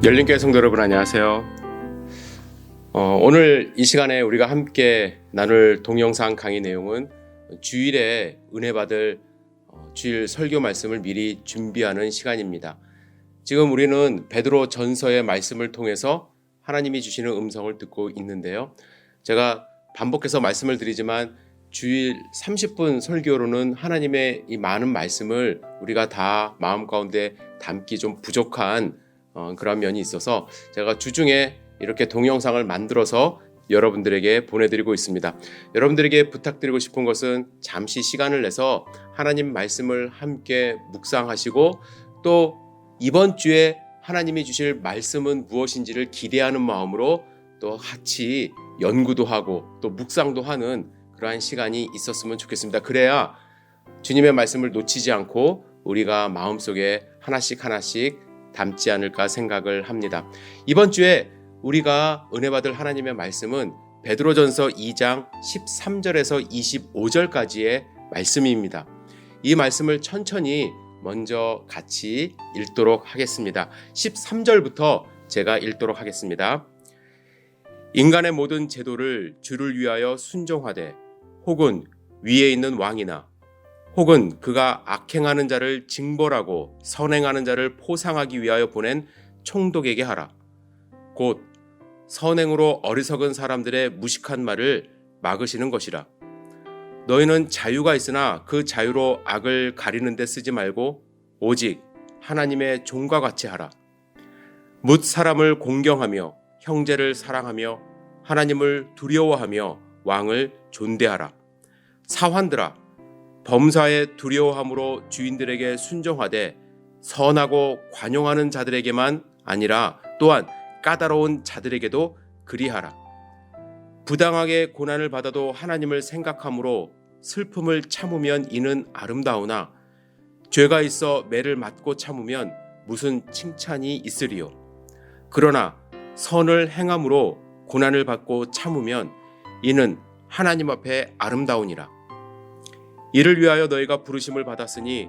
열린교회 성도 여러분 안녕하세요. 오늘 이 시간에 우리가 함께 나눌 동영상 강의 내용은 주일에 은혜 받을 주일 설교 말씀을 미리 준비하는 시간입니다. 지금 우리는 베드로 전서의 말씀을 통해서 하나님이 주시는 음성을 듣고 있는데요. 제가 반복해서 말씀을 드리지만 주일 30분 설교로는 하나님의 이 많은 말씀을 우리가 다 마음 가운데 담기 좀 부족한 그런 면이 있어서 제가 주중에 이렇게 동영상을 만들어서 여러분들에게 보내드리고 있습니다. 여러분들에게 부탁드리고 싶은 것은 잠시 시간을 내서 하나님 말씀을 함께 묵상하시고 또 이번 주에 하나님이 주실 말씀은 무엇인지를 기대하는 마음으로 또 같이 연구도 하고 또 묵상도 하는 그러한 시간이 있었으면 좋겠습니다. 그래야 주님의 말씀을 놓치지 않고 우리가 마음속에 하나씩 담지 않을까 생각을 합니다. 이번 주에 우리가 은혜 받을 하나님의 말씀은 베드로전서 2장 13절에서 25절까지의 말씀입니다. 이 말씀을 천천히 먼저 같이 읽도록 하겠습니다. 13절부터 제가 읽도록 하겠습니다. 인간의 모든 제도를 주를 위하여 순종하되 혹은 위에 있는 왕이나 혹은 그가 악행하는 자를 징벌하고 선행하는 자를 포상하기 위하여 보낸 총독에게 하라. 곧 선행으로 어리석은 사람들의 무식한 말을 막으시는 것이라. 너희는 자유가 있으나 그 자유로 악을 가리는 데 쓰지 말고 오직 하나님의 종과 같이 하라. 뭇 사람을 공경하며 형제를 사랑하며 하나님을 두려워하며 왕을 존대하라. 사환들아, 범사에 두려워함으로 주인들에게 순종하되 선하고 관용하는 자들에게만 아니라 또한 까다로운 자들에게도 그리하라. 부당하게 고난을 받아도 하나님을 생각함으로 슬픔을 참으면 이는 아름다우나 죄가 있어 매를 맞고 참으면 무슨 칭찬이 있으리요. 그러나 선을 행함으로 고난을 받고 참으면 이는 하나님 앞에 아름다우니라. 이를 위하여 너희가 부르심을 받았으니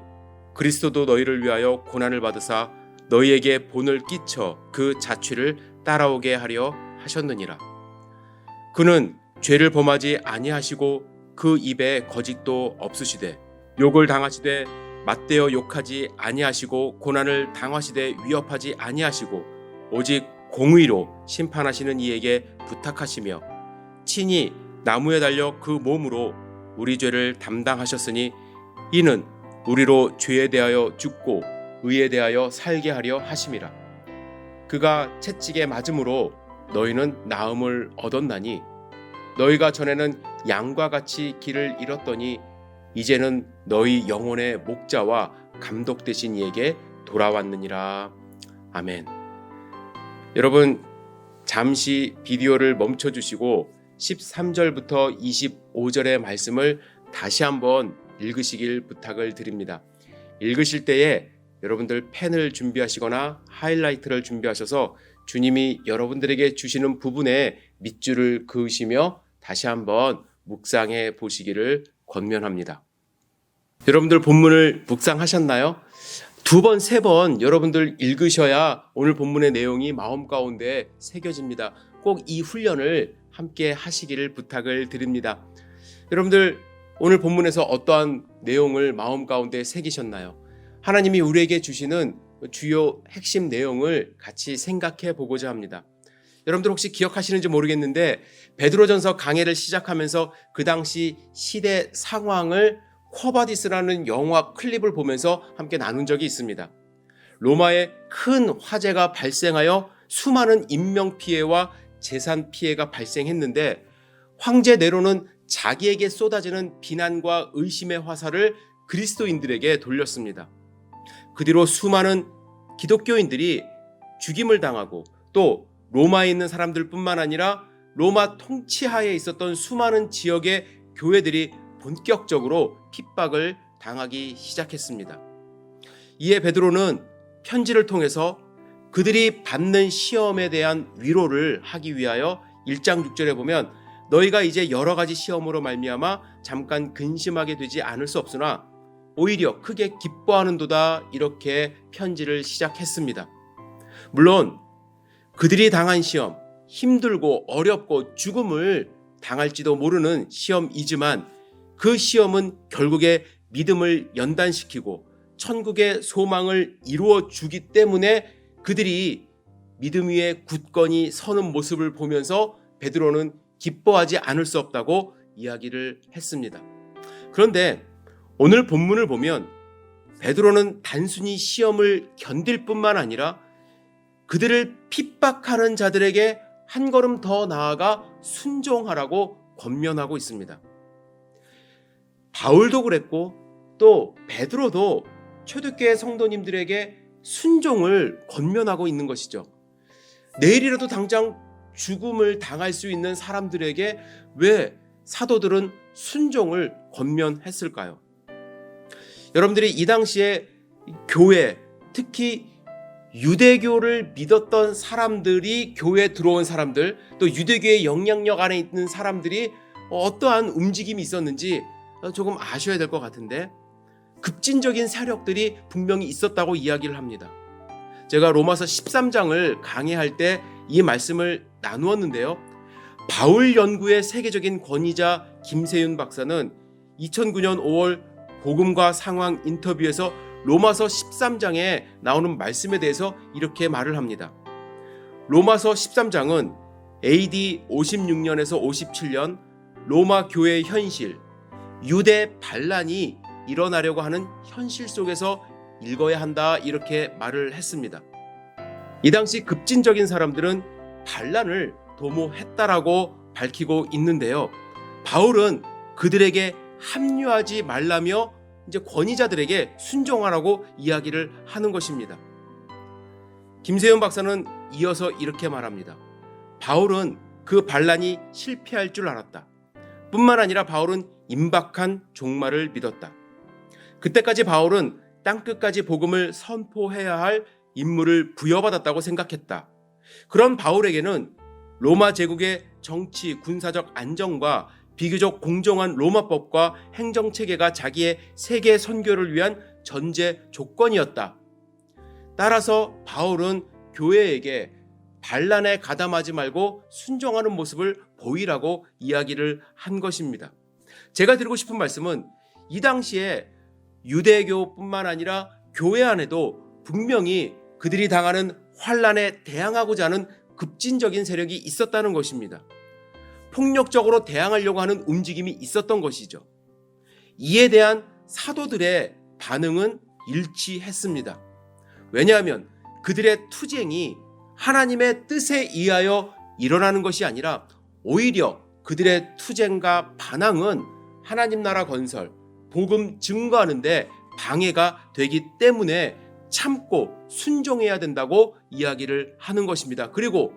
그리스도도 너희를 위하여 고난을 받으사 너희에게 본을 끼쳐 그 자취를 따라오게 하려 하셨느니라. 그는 죄를 범하지 아니하시고 그 입에 거짓도 없으시되 욕을 당하시되 맞대어 욕하지 아니하시고 고난을 당하시되 위협하지 아니하시고 오직 공의로 심판하시는 이에게 부탁하시며 친히 나무에 달려 그 몸으로 우리 죄를 담당하셨으니 이는 우리로 죄에 대하여 죽고 의에 대하여 살게 하려 하심이라. 그가 채찍에 맞음으로 너희는 나음을 얻었나니 너희가 전에는 양과 같이 길을 잃었더니 이제는 너희 영혼의 목자와 감독 되신 이에게 돌아왔느니라. 아멘. 여러분 잠시 비디오를 멈춰주시고 13절부터 25절의 말씀을 다시 한번 읽으시길 부탁을 드립니다. 읽으실 때에 여러분들 펜을 준비하시거나 하이라이트를 준비하셔서 주님이 여러분들에게 주시는 부분에 밑줄을 그으시며 다시 한번 묵상해 보시기를 권면합니다. 여러분들 본문을 묵상하셨나요? 2번, 3번 여러분들 읽으셔야 오늘 본문의 내용이 마음 가운데 새겨집니다. 꼭 이 훈련을 함께 하시기를 부탁을 드립니다. 여러분들 오늘 본문에서 어떠한 내용을 마음 가운데 새기셨나요? 하나님이 우리에게 주시는 주요 핵심 내용을 같이 생각해 보고자 합니다. 여러분들 혹시 기억하시는지 모르겠는데 베드로전서 강해를 시작하면서 그 당시 시대 상황을 쿼바디스라는 영화 클립을 보면서 함께 나눈 적이 있습니다. 로마에 큰 화재가 발생하여 수많은 인명 피해와 재산 피해가 발생했는데 황제 네로는 자기에게 쏟아지는 비난과 의심의 화살을 그리스도인들에게 돌렸습니다. 그 뒤로 수많은 기독교인들이 죽임을 당하고 또 로마에 있는 사람들뿐만 아니라 로마 통치하에 있었던 수많은 지역의 교회들이 본격적으로 핍박을 당하기 시작했습니다. 이에 베드로는 편지를 통해서 그들이 받는 시험에 대한 위로를 하기 위하여 1장 6절에 보면 너희가 이제 여러 가지 시험으로 말미암아 잠깐 근심하게 되지 않을 수 없으나 오히려 크게 기뻐하는도다 이렇게 편지를 시작했습니다. 물론 그들이 당한 시험, 힘들고 어렵고 죽음을 당할지도 모르는 시험이지만 그 시험은 결국에 믿음을 연단시키고 천국의 소망을 이루어 주기 때문에 그들이 믿음 위에 굳건히 서는 모습을 보면서 베드로는 기뻐하지 않을 수 없다고 이야기를 했습니다. 그런데 오늘 본문을 보면 베드로는 단순히 시험을 견딜 뿐만 아니라 그들을 핍박하는 자들에게 한 걸음 더 나아가 순종하라고 권면하고 있습니다. 바울도 그랬고 또 베드로도 초대교회 성도님들에게 순종을 권면하고 있는 것이죠. 내일이라도 당장 죽음을 당할 수 있는 사람들에게 왜 사도들은 순종을 권면했을까요? 여러분들이 이 당시에 교회, 특히 유대교를 믿었던 사람들이 교회에 들어온 사람들, 또 유대교의 영향력 안에 있는 사람들이 어떠한 움직임이 있었는지 조금 아셔야 될 것 같은데, 급진적인 세력들이 분명히 있었다고 이야기를 합니다. 제가 로마서 13장을 강의할 때 이 말씀을 나누었는데요. 바울 연구의 세계적인 권위자 김세윤 박사는 2009년 5월 복음과 상황 인터뷰에서 로마서 13장에 나오는 말씀에 대해서 이렇게 말을 합니다. 로마서 13장은 AD 56년에서 57년 로마 교회의 현실, 유대 반란이 일어나려고 하는 현실 속에서 읽어야 한다, 이렇게 말을 했습니다. 이 당시 급진적인 사람들은 반란을 도모했다라고 밝히고 있는데요. 바울은 그들에게 합류하지 말라며 이제 권위자들에게 순종하라고 이야기를 하는 것입니다. 김세윤 박사는 이어서 이렇게 말합니다. 바울은 그 반란이 실패할 줄 알았다. 뿐만 아니라 바울은 임박한 종말을 믿었다. 그때까지 바울은 땅끝까지 복음을 선포해야 할 임무를 부여받았다고 생각했다. 그런 바울에게는 로마 제국의 정치, 군사적 안정과 비교적 공정한 로마법과 행정체계가 자기의 세계 선교를 위한 전제 조건이었다. 따라서 바울은 교회에게 반란에 가담하지 말고 순종하는 모습을 보이라고 이야기를 한 것입니다. 제가 드리고 싶은 말씀은 이 당시에 유대교뿐만 아니라 교회 안에도 분명히 그들이 당하는 환란에 대항하고자 하는 급진적인 세력이 있었다는 것입니다. 폭력적으로 대항하려고 하는 움직임이 있었던 것이죠. 이에 대한 사도들의 반응은 일치했습니다. 왜냐하면 그들의 투쟁이 하나님의 뜻에 의하여 일어나는 것이 아니라 오히려 그들의 투쟁과 반항은 하나님 나라 건설, 복음 증거하는 데 방해가 되기 때문에 참고 순종해야 된다고 이야기를 하는 것입니다. 그리고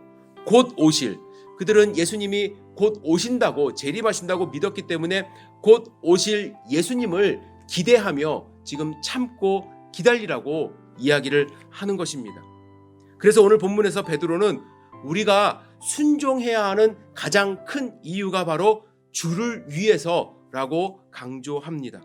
곧 오실, 그들은 예수님이 곧 오신다고, 재림하신다고 믿었기 때문에 곧 오실 예수님을 기대하며 지금 참고 기다리라고 이야기를 하는 것입니다. 그래서 오늘 본문에서 베드로는 우리가 순종해야 하는 가장 큰 이유가 바로 주를 위해서라고 강조합니다.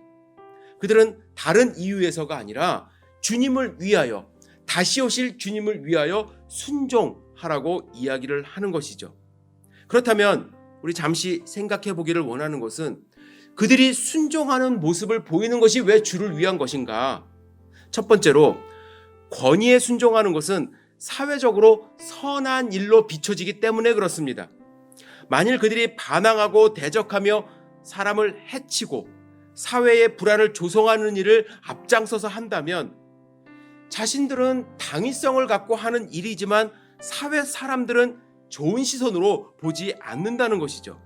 그들은 다른 이유에서가 아니라 주님을 위하여, 다시 오실 주님을 위하여 순종하라고 이야기를 하는 것이죠. 그렇다면 우리 잠시 생각해 보기를 원하는 것은 그들이 순종하는 모습을 보이는 것이 왜 주를 위한 것인가? 첫 번째로, 권위에 순종하는 것은 사회적으로 선한 일로 비춰지기 때문에 그렇습니다. 만일 그들이 반항하고 대적하며 사람을 해치고 사회의 불안을 조성하는 일을 앞장서서 한다면 자신들은 당위성을 갖고 하는 일이지만 사회 사람들은 좋은 시선으로 보지 않는다는 것이죠.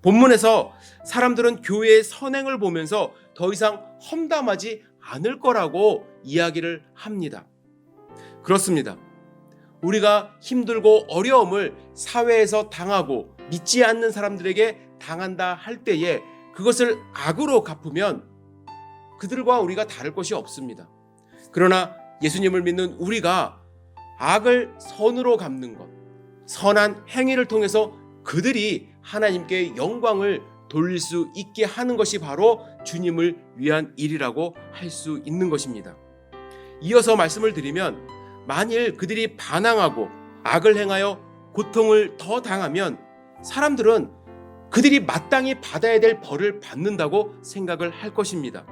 본문에서 사람들은 교회의 선행을 보면서 더 이상 험담하지 않을 거라고 이야기를 합니다. 그렇습니다. 우리가 힘들고 어려움을 사회에서 당하고 믿지 않는 사람들에게 당한다 할 때에 그것을 악으로 갚으면 그들과 우리가 다를 것이 없습니다. 그러나 예수님을 믿는 우리가 악을 선으로 갚는 것, 선한 행위를 통해서 그들이 하나님께 영광을 돌릴 수 있게 하는 것이 바로 주님을 위한 일이라고 할 수 있는 것입니다. 이어서 말씀을 드리면 만일 그들이 반항하고 악을 행하여 고통을 더 당하면 사람들은 그들이 마땅히 받아야 될 벌을 받는다고 생각을 할 것입니다.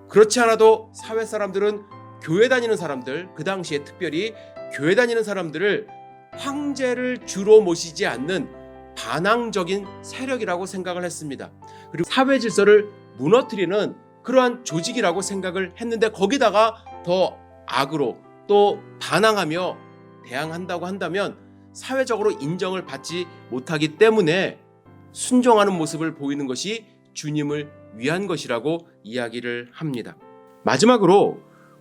그렇지 않아도 사회 사람들은 교회 다니는 사람들, 그 당시에 특별히 교회 다니는 사람들을 황제를 주로 모시지 않는 반항적인 세력이라고 생각을 했습니다. 그리고 사회 질서를 무너뜨리는 그러한 조직이라고 생각을 했는데, 거기다가 더 악으로 또 반항하며 대항한다고 한다면 사회적으로 인정을 받지 못하기 때문에 순종하는 모습을 보이는 것이 주님을 위한 것이라고 이야기를 합니다. 마지막으로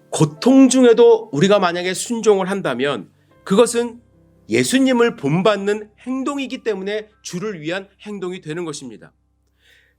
고통 중에도 우리가 만약에 순종을 한다면 그것은 예수님을 본받는 행동이기 때문에 주를 위한 행동이 되는 것입니다.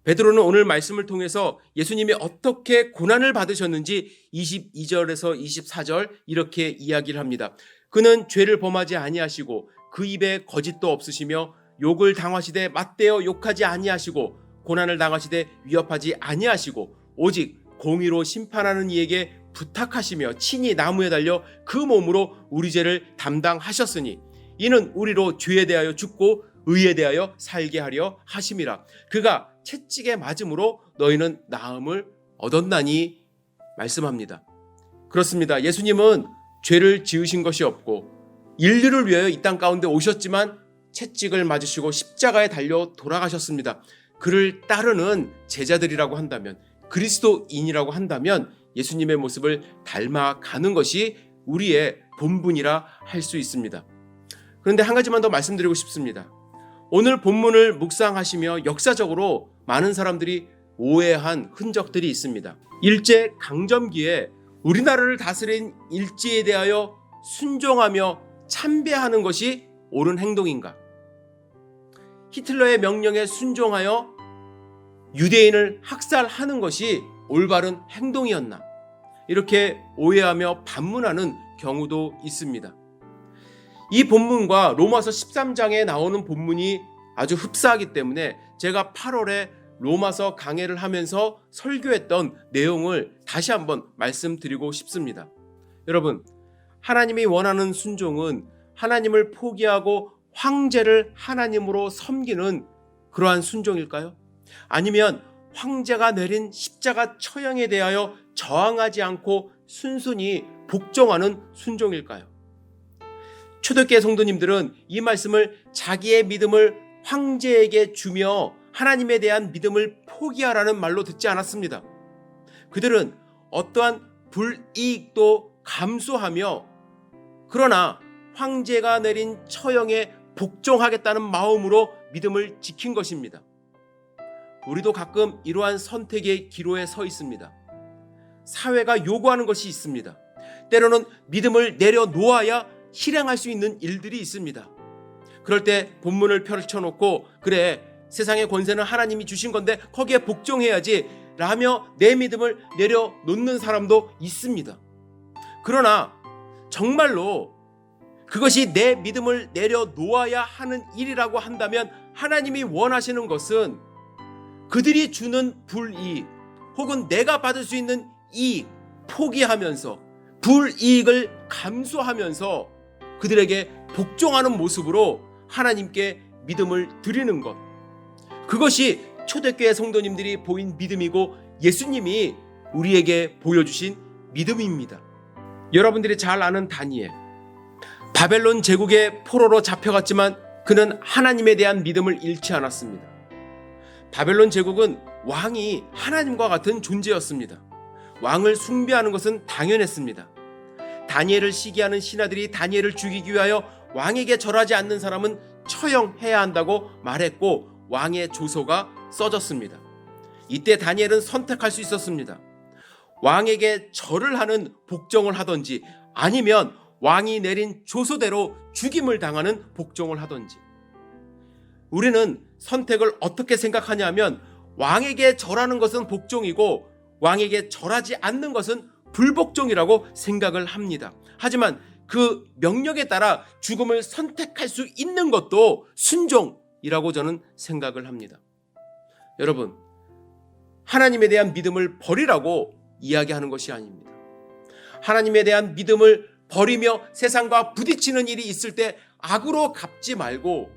베드로는 오늘 말씀을 통해서 예수님이 어떻게 고난을 받으셨는지 22절에서 24절 이렇게 이야기를 합니다. 그는 죄를 범하지 아니하시고 그 입에 거짓도 없으시며 욕을 당하시되 맞대어 욕하지 아니하시고 고난을 당하시되 위협하지 아니하시고 오직 공의로 심판하는 이에게 부탁하시며 친히 나무에 달려 그 몸으로 우리 죄를 담당하셨으니 이는 우리로 죄에 대하여 죽고 의에 대하여 살게 하려 하심이라. 그가 채찍에 맞음으로 너희는 나음을 얻었나니 말씀합니다. 그렇습니다. 예수님은 죄를 지으신 것이 없고 인류를 위하여 이 땅 가운데 오셨지만 채찍을 맞으시고 십자가에 달려 돌아가셨습니다. 그를 따르는 제자들이라고 한다면, 그리스도인이라고 한다면 예수님의 모습을 닮아가는 것이 우리의 본분이라 할 수 있습니다. 그런데 한 가지만 더 말씀드리고 싶습니다. 오늘 본문을 묵상하시며 역사적으로 많은 사람들이 오해한 흔적들이 있습니다. 일제 강점기에 우리나라를 다스린 일제에 대하여 순종하며 참배하는 것이 옳은 행동인가? 히틀러의 명령에 순종하여 유대인을 학살하는 것이 올바른 행동이었나? 이렇게 오해하며 반문하는 경우도 있습니다. 이 본문과 로마서 13장에 나오는 본문이 아주 흡사하기 때문에 제가 8월에 로마서 강해를 하면서 설교했던 내용을 다시 한번 말씀드리고 싶습니다. 여러분, 하나님이 원하는 순종은 하나님을 포기하고 황제를 하나님으로 섬기는 그러한 순종일까요? 아니면 황제가 내린 십자가 처형에 대하여 저항하지 않고 순순히 복종하는 순종일까요? 초대교회 성도님들은 이 말씀을 자기의 믿음을 황제에게 주며 하나님에 대한 믿음을 포기하라는 말로 듣지 않았습니다. 그들은 어떠한 불이익도 감수하며 그러나 황제가 내린 처형에 복종하겠다는 마음으로 믿음을 지킨 것입니다. 우리도 가끔 이러한 선택의 기로에 서 있습니다. 사회가 요구하는 것이 있습니다. 때로는 믿음을 내려놓아야 실행할 수 있는 일들이 있습니다. 그럴 때 본문을 펼쳐놓고 그래, 세상의 권세는 하나님이 주신 건데 거기에 복종해야지 라며 내 믿음을 내려놓는 사람도 있습니다. 그러나 정말로 그것이 내 믿음을 내려놓아야 하는 일이라고 한다면 하나님이 원하시는 것은 그들이 주는 불이익 혹은 내가 받을 수 있는 이익 포기하면서 불이익을 감수하면서 그들에게 복종하는 모습으로 하나님께 믿음을 드리는 것, 그것이 초대교회 성도님들이 보인 믿음이고 예수님이 우리에게 보여주신 믿음입니다. 여러분들이 잘 아는 다니엘, 바벨론 제국의 포로로 잡혀갔지만 그는 하나님에 대한 믿음을 잃지 않았습니다. 바벨론 제국은 왕이 하나님과 같은 존재였습니다. 왕을 숭배하는 것은 당연했습니다. 다니엘을 시기하는 신하들이 다니엘을 죽이기 위하여 왕에게 절하지 않는 사람은 처형해야 한다고 말했고 왕의 조서가 써졌습니다. 이때 다니엘은 선택할 수 있었습니다. 왕에게 절을 하는 복종을 하든지 아니면 왕이 내린 조서대로 죽임을 당하는 복종을 하든지. 우리는 선택을 어떻게 생각하냐면 왕에게 절하는 것은 복종이고 왕에게 절하지 않는 것은 불복종이라고 생각을 합니다. 하지만 그 명령에 따라 죽음을 선택할 수 있는 것도 순종이라고 저는 생각을 합니다. 여러분, 하나님에 대한 믿음을 버리라고 이야기하는 것이 아닙니다. 하나님에 대한 믿음을 버리며 세상과 부딪히는 일이 있을 때 악으로 갚지 말고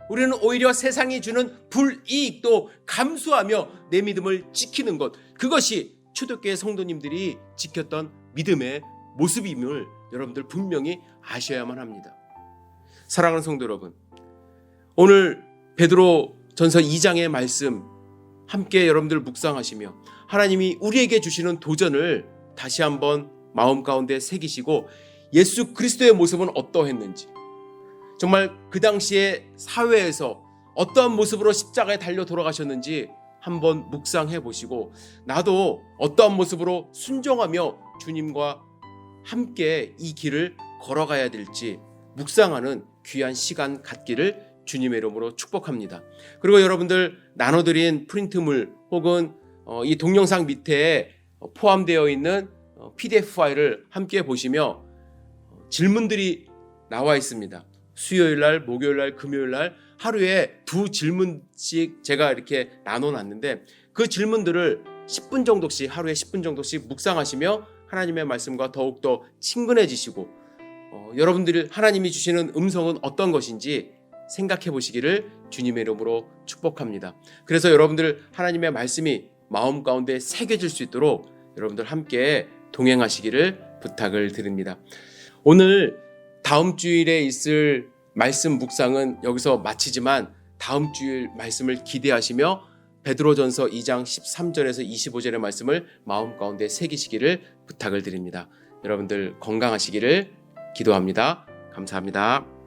우리는 오히려 세상이 주는 불이익도 감수하며 내 믿음을 지키는 것, 그것이 초대교회 성도님들이 지켰던 믿음의 모습임을 여러분들 분명히 아셔야만 합니다. 사랑하는 성도 여러분, 오늘 베드로 전서 2장의 말씀 함께 여러분들 묵상하시며 하나님이 우리에게 주시는 도전을 다시 한번 마음 가운데 새기시고 예수 그리스도의 모습은 어떠했는지, 정말 그 당시에 사회에서 어떠한 모습으로 십자가에 달려 돌아가셨는지 한번 묵상해 보시고 나도 어떠한 모습으로 순종하며 주님과 함께 이 길을 걸어가야 될지 묵상하는 귀한 시간 갖기를 주님의 이름으로 축복합니다. 그리고 여러분들 나눠드린 프린트물 혹은 이 동영상 밑에 포함되어 있는 PDF 파일을 함께 보시며 질문들이 나와 있습니다. 수요일날, 목요일날, 금요일날 하루에 2질문씩 제가 이렇게 나눠놨는데 그 질문들을 10분 정도씩, 하루에 10분 정도씩 묵상하시며 하나님의 말씀과 더욱더 친근해지시고 여러분들이 하나님이 주시는 음성은 어떤 것인지 생각해 보시기를 주님의 이름으로 축복합니다. 그래서 여러분들 하나님의 말씀이 마음 가운데 새겨질 수 있도록 여러분들 함께 동행하시기를 부탁을 드립니다. 오늘 다음 주일에 있을 말씀 묵상은 여기서 마치지만 다음 주일 말씀을 기대하시며 베드로전서 2장 13절에서 25절의 말씀을 마음 가운데 새기시기를 부탁을 드립니다. 여러분들 건강하시기를 기도합니다. 감사합니다.